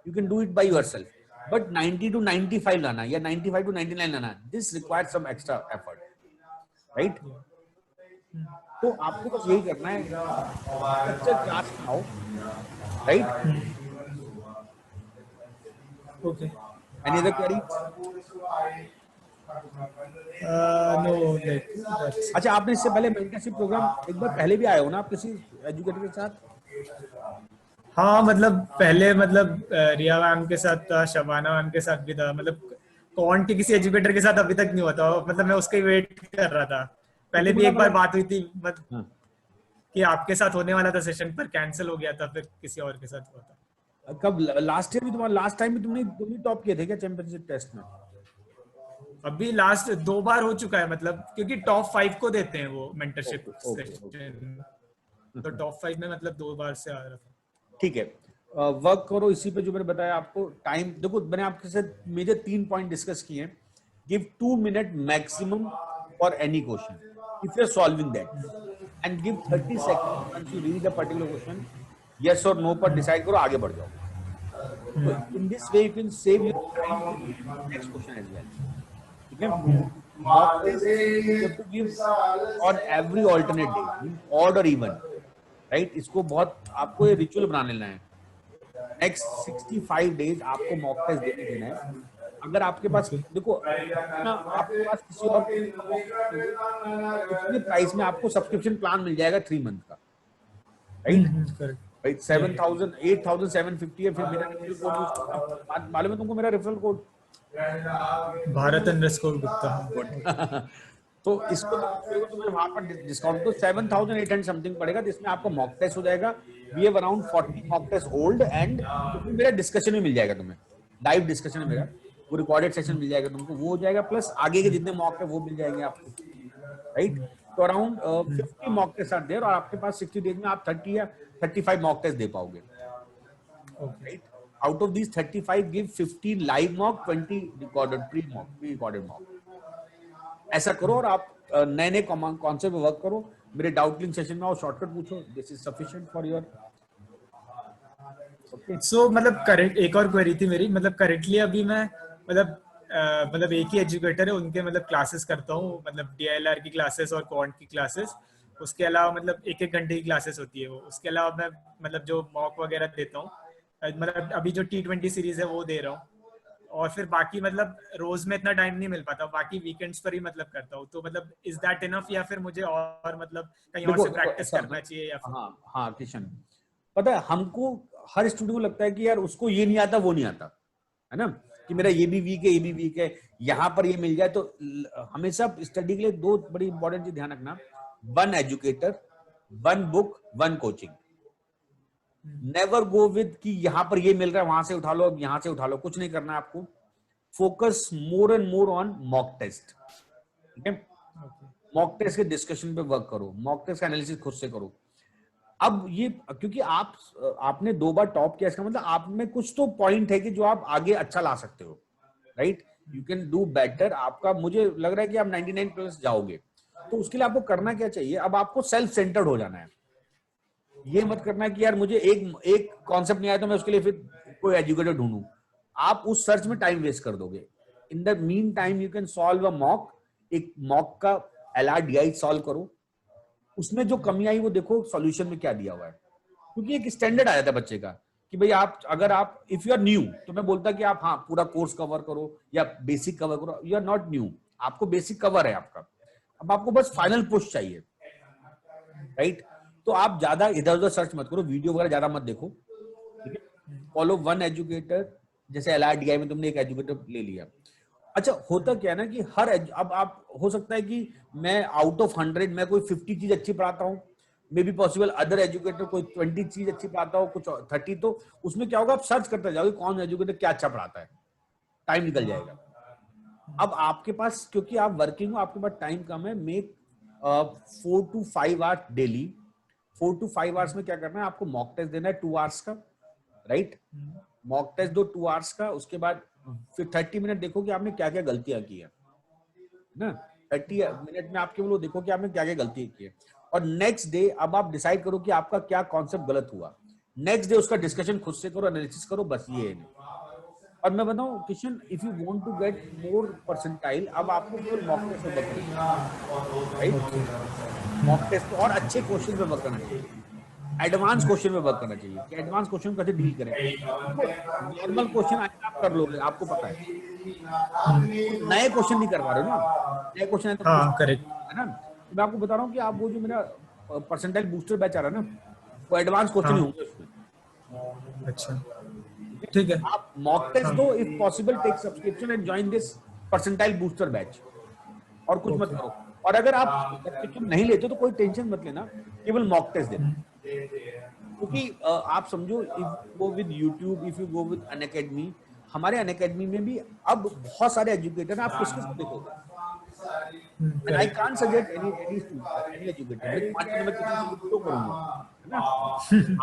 you can do it by yourself, but 90 to 95 लाना या 95 to 99 लाना, this requires some extra effort, right? तो आपको बस यही करना है, स्ट्रक्चर क्लास आओ, right? Okay. Any other query? Know like that's, अच्छा, आपने इससे पहले मेंटरशिप प्रोग्राम एक बार पहले भी आए हो ना आप किसी एजुकेटर के साथ? हाँ मतलब पहले मतलब रिया मैम के साथ था, शबाना मैम के साथ भी था, मतलब कौन के किसी एजुकेटर के साथ अभी तक नहीं हुआ था, मतलब मैं उसका ही वेट कर रहा था। तो पहले भी तुम्हारा एक बार मतलब बात हुई थी मतलब हाँ, कि आपके साथ होने वाला था सेशन, पर कैंसिल हो गया था, फिर किसी और के साथ हुआ था। कब लास्ट ईयर भी तुम्हारा, लास्ट टाइम भी तुमने टॉप किए थे क्या चैंपियनशिप टेस्ट में? अभी लास्ट 2 बार हो चुका है, मतलब क्योंकि टॉप 5 को देते हैं वो मेंटरशिप ओके ओके सेशन, तो टॉप 5 में मतलब 2 बार से आ रहा था। ठीक है। वर्क करो इसी पे जो मैंने बताया आपको। टाइम देखो, मैंने आपके साथ मेजर 3 पॉइंट डिस्कस किए हैं। Give 2 minute maximum for any question if you are solving that, and give 30 seconds once you read a particular question, yes or no पर डिसाइड करो, आगे बढ़ जाओ। तो in this way you can save your time next question as well, ठीक है। Mock test you have to give on every alternate day, odd और even, right? इसको बहुत आपको ये रिचुअल बना लेना है। नेक्स्ट 65 डेज आपको मॉक टेस्ट देना है। अगर आपके पास देखो ना, आपके पास किसी और इतने प्राइस में आपको सब्सक्रिप्शन प्लान मिल जाएगा 3 मंथ का, राइट? करेक्ट। राइट, 7,000 8,750 है। फिर मेरा रेफरल कोड यूज करना, मालूम है तुमको मेरा रेफरल कोड? भारत_गुप्ता। तो इसको तुम्हें वहां पर डिस्काउंट तो 7,800 समथिंग पड़ेगा, जिसमें आपका मॉक टेस्ट हो जाएगा। We have around 40 mock test old, and मेरा डिस्कशन भी मिल जाएगा तुम्हें, लाइव डिस्कशन है मेरा, वो रिकॉर्डेड सेशन मिल जाएगा तुमको, वो हो जाएगा। प्लस आगे के जितने मॉक है वो मिल जाएंगे आपको, राइट? तो around 50 mock test are there, और आपके पास 60 डेज में आप 30 या 35 मॉक टेस्ट दे पाओगे, right? Out of these 35 give 15 live mock, 20 recorded pre recorded mock. ऐसा करो, और आप नए नए कॉन्सेप्ट वर्क करो। मेरे डाउट क्लिंग सेशन में आओ, शॉर्टकट पूछो, this is sufficient for your. So मतलब करेंट एक और क्वेरी थी मेरी, मतलब करेंटली अभी मैं मतलब एक ही एजुकेटर है, उनके मतलब क्लासेस करता हूँ, मतलब DILR की क्लासेस और क्वांट की क्लासेस। उसके अलावा मतलब 1-1 घंटे की क्लासेस होती है वो। उसके अलावा मैं मतलब जो मॉक वगैरह देता हूँ, मतलब अभी जो T20 सीरीज है वो दे रहा हूँ। और फिर बाकी मतलब रोज में इतना टाइम नहीं मिल पाता, बाकी वीकेंड्स पर ही मतलब करता हूँ। तो मतलब इज दैट इनफ, या फिर मुझे और मतलब कहीं और देखो से देखो प्रैक्टिस ऐसा करना चाहिए, या फिर? हाँ हाँ किशन, पता है हमको, हर स्टूडेंट को लगता है कि यार उसको ये नहीं आता, वो नहीं आता, है ना, कि मेरा ये भी वीक है, ये भी वीक है, यहाँ पर ये मिल जाए। तो हमेशा स्टडी के लिए दो बड़ी इंपॉर्टेंट चीज ध्यान रखना, one educator, one book, one coaching. Never go with कि यहाँ पर ये मिल रहा है वहां से उठा लो, अब यहाँ से उठा लो, कुछ नहीं करना है आपको। Focus more and more on mock test, ठीक है। मॉक टेस्ट के डिस्कशन पे वर्क करो, मॉक टेस्ट का एनालिसिस खुद से करो। अब ये क्योंकि आपने 2 बार टॉप किया, इसका मतलब आप में कुछ तो पॉइंट है कि जो आप आगे अच्छा ला सकते हो, right, you can do better. आपका मुझे लग रहा है कि आप 99 प्लस जाओगे। तो उसके लिए आपको करना क्या चाहिए, अब आपको सेल्फ सेंटर्ड हो जाना है। ये मत करना कि यार मुझे एक कॉन्सेप्ट नहीं आया तो मैं उसके लिए फिर कोई एजुकेटर ढूंढूं। आप उस सर्च में टाइम वेस्ट कर दोगे। In the mean time you can solve a mock, एक मॉक का LRDI सॉल्व करो, उसमें जो कमी आई वो देखो सॉल्यूशन में क्या दिया हुआ है। क्योंकि एक स्टैंडर्ड आ जाता है बच्चे का कि भाई आप अगर आप इफ यू आर न्यू, तो मैं बोलता कि आप हाँ पूरा कोर्स कवर करो या बेसिक कवर करो। यू आर नॉट न्यू, आपको बेसिक कवर है आपका, अब आपको बस फाइनल पुश चाहिए, राइट। तो आप ज्यादा इधर उधर सर्च मत करो, वीडियो वगैरह ज्यादा मत देखो, ठीक है। फॉलो वन एजुकेटर, जैसे LRDI में तुमने एक एजुकेटर ले लिया। अच्छा होता क्या है ना कि अब आप हो सकता है कि मैं आउट ऑफ 100 मैं कोई 50 चीज अच्छी पढ़ाता हूँ, may be possible other educator कोई 20 चीज अच्छी पढ़ाता हो, कुछ 30। तो उसमें क्या होगा, आप सर्च करते जाओगे कौन एजुकेटर क्या अच्छा पढ़ाता है, टाइम निकल जाएगा। अब आपके पास, क्योंकि आप वर्किंग हो, आपके पास टाइम कम है, make 4 to 5 hours daily. 4 to 5 hours में क्या करना है, आपको मॉक टेस्ट देना है 2 आवर्स का, राइट। मॉक टेस्ट दो 2 आवर्स का, उसके बाद फिर 30 मिनट देखो कि आपने क्या क्या गलतियां की है ना। 30 मिनट में आप केवल देखो कि आपने क्या क्या गलती की है। और नेक्स्ट डे अब आप डिसाइड करो कि आपका क्या कॉन्सेप्ट गलत हुआ। नेक्स्ट डे उसका डिस्कशन खुद से करो, एनालिसिस करो, बस ये है। और मैं बताऊं Kishan, if you want to get more percentile, अब आपको केवल मॉक टेस्ट पे वर्क करना है, राइट। मॉक टेस्ट और अच्छे क्वेश्चन पे वर्क करना चाहिए, एडवांस क्वेश्चन में वर्क करना चाहिए कि एडवांस क्वेश्चन कैसे डील करें। नॉर्मल क्वेश्चन आप कर लोगे, आपको पता है, नए क्वेश्चन नहीं कर पा रहे हो ना, नए क्वेश्चन है तो हाँ करेक्ट। है ना। तो मैं आपको बता रहा हूँ कि आप वो जो मेरा परसेंटाइल बूस्टर बैच आ रहा है ना, वो एडवांस क्वेश्चन ही हाँ होंगे उसमें। अच्छा ठीक है। आप मॉक टेस्ट हाँ दो, if possible take subscription and join this percentile booster batch, और कुछ मत ओके। करो। और अगर आप सब्सक्रिप्शन नहीं लेते तो कोई टेंशन मत लेना, केवल मॉक टेस्ट देना। क्योंकि आप समझो, if go with YouTube, if you go with Unacademy, हमारे अनअकैडमी में भी अब बहुत सारे एजुकेटर हैं, आप किस किस को देखोगे। And I can't suggest any student, any educator, मैं 5 मिनट में किसी को क्यों करूंगा, है ना।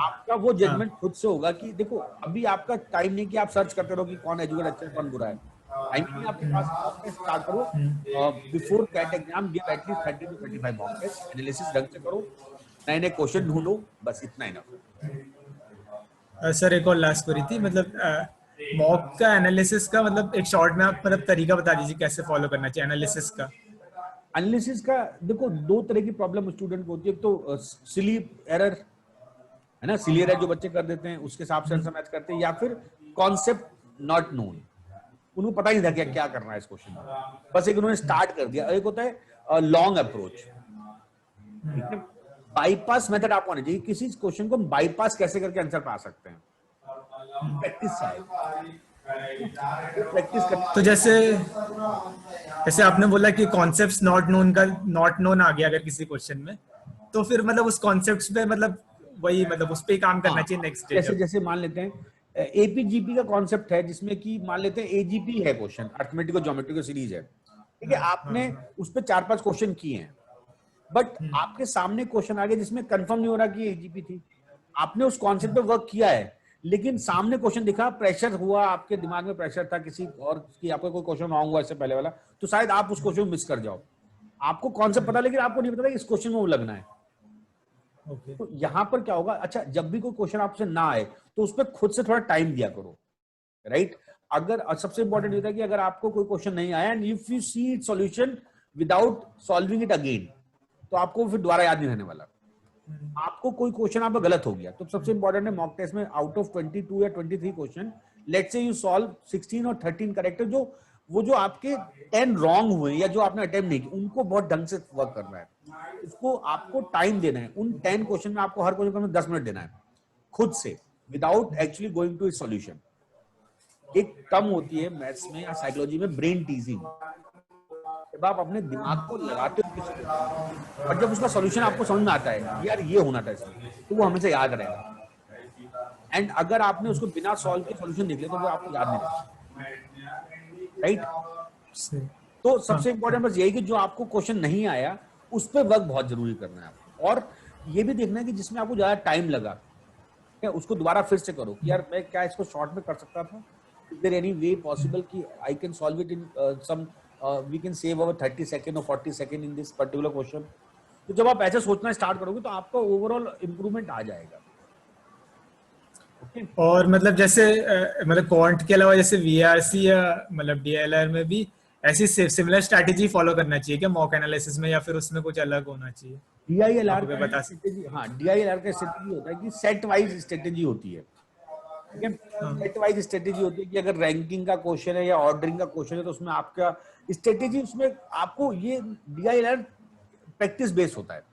आपका वो हाँ जजमेंट खुद से होगा कि देखो अभी आपका टाइम नहीं कि आप सर्च करते रहो कि कौन एजुकेटर अच्छा है कौन बुरा है। टाइम नहीं आपके पास, मॉक टेस्ट स्टार्ट करो, before CAT exam give at least 30 to 35 mock test, analysis ढंग से करो, नए नए क्वेश्चन ढूंढो, बस इतना ही ना। सर एक और लास्ट क्वेरी थी, मतलब मॉक का एनालिसिस का मतलब एक शॉर्ट में आप मतलब तरीका बता दीजिए कैसे फॉलो करना चाहिए एनालिसिस का। एनालिसिस का देखो 2 तरह की प्रॉब्लम स्टूडेंट को होती है, एक तो सिली एरर, है ना, सिली एरर जो बच्चे कर देते हैं उसके हिसाब से आंसर मैच करते हैं, या फिर कॉन्सेप्ट नॉट नोन, उनको पता ही नहीं था क्या क्या करना है इस क्वेश्चन में, बस एक उन्होंने स्टार्ट कर दिया। एक होता है लॉन्ग अप्रोच, ठीक है। बाईपास मेथड आपको आना चाहिए, किसी क्वेश्चन को बाईपास कैसे करके आंसर पा सकते हैं, प्रैक्टिस प्रैक्टिस करना। तो जैसे जैसे आपने बोला कि कॉन्सेप्ट्स नॉट नोन का नॉट नोन आ गया अगर किसी क्वेश्चन में, तो फिर मतलब उस कॉन्सेप्ट्स पे मतलब वही मतलब उस पे ही काम करना हाँ, चाहिए नेक्स्ट डे जैसे जब। जैसे मान लेते हैं एपीजीपी का कॉन्सेप्ट है, जिसमें कि मान लेते हैं एजीपी है क्वेश्चन, अर्थमेटिक और ज्योमेट्रिक सीरीज है, ठीक है। आपने उस पर 4-5 क्वेश्चन किए हैं, बट आपके सामने क्वेश्चन आ गया जिसमें कंफर्म नहीं हो रहा कि एजीपी थी, आपने उस कॉन्सेप्ट पे वर्क किया है, लेकिन सामने क्वेश्चन दिखा, प्रेशर हुआ, आपके दिमाग में प्रेशर था किसी और की, आपका कोई क्वेश्चन रॉन्ग हुआ इससे पहले वाला, तो शायद आप उस क्वेश्चन को मिस कर जाओ। आपको कॉन्सेप्ट पता, लेकिन आपको नहीं पता कि इस क्वेश्चन में वो लगना है। ओके तो यहां पर क्या होगा, अच्छा जब भी कोई क्वेश्चन आपसे ना आए तो उस पर खुद से थोड़ा टाइम दिया करो, राइट। अगर सबसे इंपॉर्टेंट ये था कि अगर आपको कोई क्वेश्चन नहीं आया and if you see it solution without solving it again, तो आपको फिर दोबारा याद नहीं रहने वाला। आपको कोई क्वेश्चन आपका गलत हो गया, तो सबसे इंपॉर्टेंट है मॉक टेस्ट में आउट ऑफ 22 या 23 question, let's say you solve 16 और 13 करेक्ट, जो आपके 10 रॉन्ग हुए या जो आपने अटेम्प्ट नहीं किया, उनको बहुत ढंग से वर्क करना है, उसको आपको टाइम देना है। उन 10 क्वेश्चन में आपको हर क्वेश्चन में 10 मिनट देना है, खुद से, without actually going to a solution. एक टर्म होती है मैथ्स में या साइकोलॉजी में, ब्रेन टीजिंग। जब आप अपने दिमाग को लगाते हो किसी को, और जब उसका सॉल्यूशन आपको समझ में आता है यार ये होना था इसमें, तो वो हमेशा याद रहेगा। एंड अगर आपने उसको बिना सॉल्व के सॉल्यूशन देख लिया तो वो आपको याद नहीं रहेगा, राइट? तो सबसे इंपॉर्टेंट बस यही कि जो आपको क्वेश्चन नहीं आया उस पर वर्क बहुत जरूरी करना है आपको, और ये भी देखना है कि जिसमें आपको ज्यादा टाइम लगा क्या उसको दोबारा फिर से करो कि यार मैं क्या इसको शॉर्ट में कर सकता था, is there any way possible कि I can solve it in some we can save our 30 second और 40 second in this particular question. तो जब आप ऐसे सोचना स्टार्ट करोगे तो आपका ओवरऑल इंप्रूवमेंट आ जाएगा। और मतलब जैसे मतलब क्वांट के अलावा जैसे वीआरसी या मतलब डीआईएलआर में भी ऐसी सिमिलर स्ट्रैटेजी फॉलो करना चाहिए क्या मॉक एनालिसिस में, या फिर उसमें कुछ अलग होना चाहिए? डीआईएलआर का बता स्ट्रेटेजी, हाँ डीआईएलआर का स्ट्रेटेजी होता है कि सेट वाइज स्ट्रेटेजी होती है, ठीक है? सेट वाइज स्ट्रेटेजी होती है कि अगर रैंकिंग का क्वेश्चन है या ऑर्डरिंग का क्वेश्चन है तो उसमें आपका स्ट्रेटेजी, उसमें आपको ये डीआईएलआर प्रैक्टिस बेस्ड होता है।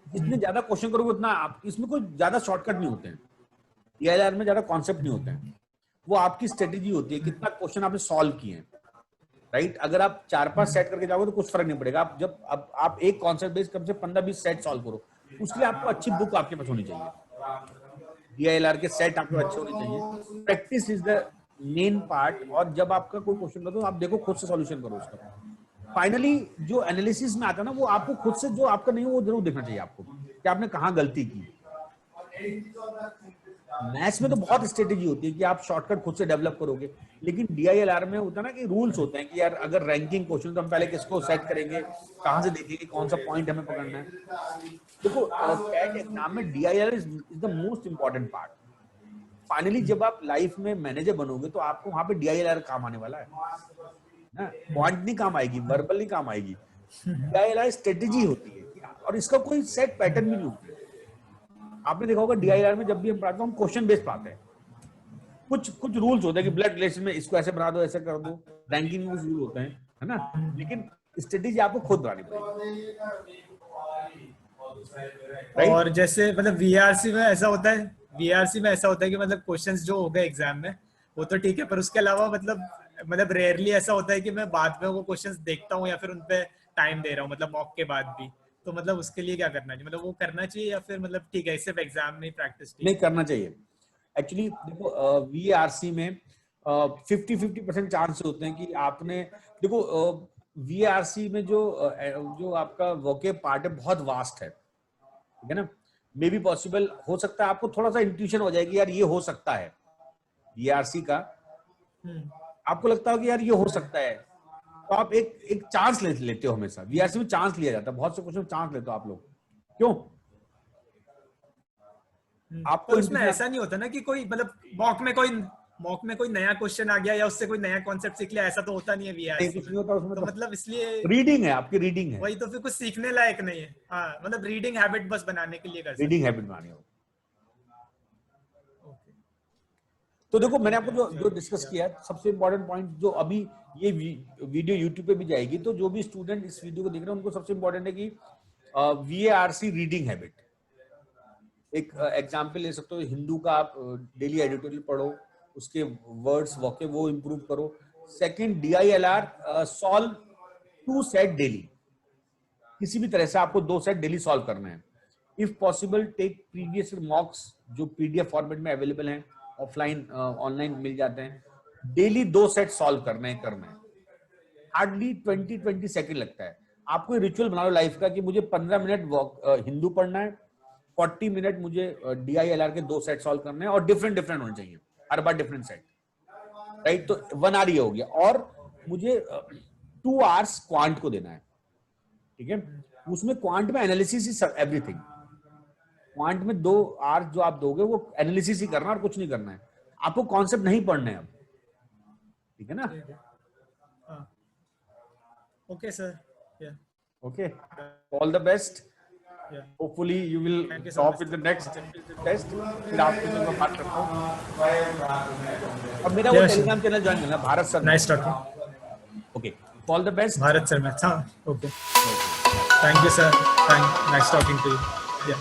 जितने ज्यादा क्वेश्चन करोगे उतना आप, इसमें कोई ज्यादा शॉर्टकट नहीं होते हैं, डीआईएलआर में ज्यादा कॉन्सेप्ट नहीं होते हैं, वो आपकी स्ट्रेटेजी होती है कितना क्वेश्चन आपने सॉल्व किए हैं, राइट? अगर आप 4-5 सेट करके जाओगे तो कुछ फर्क नहीं पड़ेगा। आप जब आप एक कॉन्सेप्ट बेस्ड कम से 15-20 सेट सॉल्व करो, उसके लिए आपको अच्छी बुक आपके पास होनी चाहिए, डीआईएलआर के सेट आपके अच्छे होने चाहिए। Practice is the main part, और जब आपका कोई क्वेश्चन करो आप देखो खुद से सॉल्यूशन करो उसका। फाइनली जो एनालिसिस में आता है ना, वो आपको खुद से जो आपका नहीं हो वो जरूर देखना चाहिए आपको कि आपने कहाँ गलती की। मैथ्स में तो बहुत स्ट्रेटेजी होती है कि आप शॉर्टकट खुद से डेवलप करोगे, लेकिन डीआईएलआर में होता है ना कि रूल्स होते हैं कि यार अगर रैंकिंग क्वेश्चन तो हम पहले किसको सेट करेंगे, कहां से देखेंगे, कौन सा पॉइंट हमें पकड़ना है। देखो कैट एग्जाम में DILR is the most important part. Finally जब आप लाइफ में मैनेजर बनोगे तो आपको वहां पे डीआईएलआर काम आने वाला है ना, पॉइंट नहीं काम आएगी, वर्बल नहीं काम आएगी। डीआईएलआर स्ट्रेटेजी होती है और इसका कोई सेट पैटर्न भी नहीं होता। आपने देखा होगा डीआईएलआर में जब भी हम पढ़ाते हैं हम क्वेश्चन बेस्ड पढ़ाते हैं, कुछ रूल्स होते हैं कि ब्लड रिलेशन में इसको ऐसे बना दो, ऐसे कर दो, रैंकिंग में कुछ रूल होते हैं, है ना? लेकिन स्ट्रेटेजी आपको खुद बनानी पड़ेगी। और जैसे मतलब वीआरसी में ऐसा होता है, कि मतलब क्वेश्चंस जो हो गए एग्जाम में वो तो ठीक है, पर उसके अलावा मतलब रेयरली ऐसा होता है कि मैं बाद में वो क्वेश्चंस देखता हूँ या फिर उन पे टाइम दे रहा हूँ, मतलब मॉक के बाद भी। तो मतलब उसके लिए क्या करना चाहिए, मतलब वो करना चाहिए या फिर मतलब ठीक है सिर्फ एग्जाम में प्रैक्टिस नहीं करना चाहिए? एक्चुअली देखो वीआरसी में 50-50% चांस होते हैं कि आपने, देखो वीआरसी में जो आपका वोकेब पार्ट है बहुत वास्ट है, ठीक है ना? मे बी पॉसिबल हो सकता है आपको थोड़ा सा इंट्यूशन हो जाएगी यार ये हो सकता है, वीआरसी का आपको लगता हो कि यार ये हो सकता है, तो आप एक चांस लेते हो। हमेशा वीआरसी में चांस लिया जाता है, बहुत से क्वेश्चन चांस लेते हो आप लोग, क्यों? आपको इसमें ऐसा नहीं होता ना कि कोई मतलब मॉक में कोई नया क्वेश्चन आ गया या उससे कोई नया कॉन्सेप्ट सीख लिया, ऐसा तो होता नहीं है वीआरसी में। कुछ नहीं होता उसमें, तो मतलब इसलिए रीडिंग है, आपकी रीडिंग है, वही तो फिर कुछ सीखने लायक नहीं है। हाँ मतलब रीडिंग हैबिट बस बनाने के लिए कर सकते हैं, रीडिंग हैबिट बनानी हो। तो देखो मैंने आपको जो डिस्कस किया सबसे इंपॉर्टेंट पॉइंट, जो अभी ये वीडियो यूट्यूब पे भी जाएगी, तो जो भी स्टूडेंट इस वीडियो को देख रहे हैं उनको सबसे इंपॉर्टेंट है कि वीआरसी रीडिंग हैबिट। एक एग्जाम्पल ले सकते हो, हिंदू का आप डेली एडिटोरियल पढ़ो, उसके वर्ड्स वोकेब वो इंप्रूव करो। Second DILR solve 2 set daily, किसी भी तरह से आपको 2 सेट डेली सॉल्व करना है। If possible take previous mocks जो पीडीएफ फॉर्मेट में अवेलेबल हैं, ऑफलाइन ऑनलाइन मिल जाते हैं। डेली 2 सेट सॉल्व करना है। हार्डली 20 सेकंड लगता है। आपको रिचुअल बना लो लाइफ का कि मुझे 15 मिनट हिंदू पढ़ना है, 40 मिनट मुझे डीआईएलआर के 2 सेट सॉल्व करने हैं, और डिफरेंट होने चाहिए, हर बार डिफरेंट सेट, राइट? तो 1 आवर ये हो गया, और मुझे 2 आवर्स क्वांट को देना है, ठीक है? उसमें क्वांट में एनालिसिस इज एवरीथिंग। क्वांट में 2 आवर्स जो आप दोगे वो एनालिसिस ही करना और कुछ नहीं करना है, आपको कॉन्सेप्ट नहीं पढ़ने हैं अब, ठीक है ना? Okay sir, okay, all the best. Hopefully you will top with the next test. फिर आपसे मैं बात करता हूँ, और मेरा वो टेलीग्राम चैनल ज्वाइन करना, Bharat sir. Nice talking. Okay, all the best Bharat sir maths. हाँ okay, thank you sir, nice talking to you.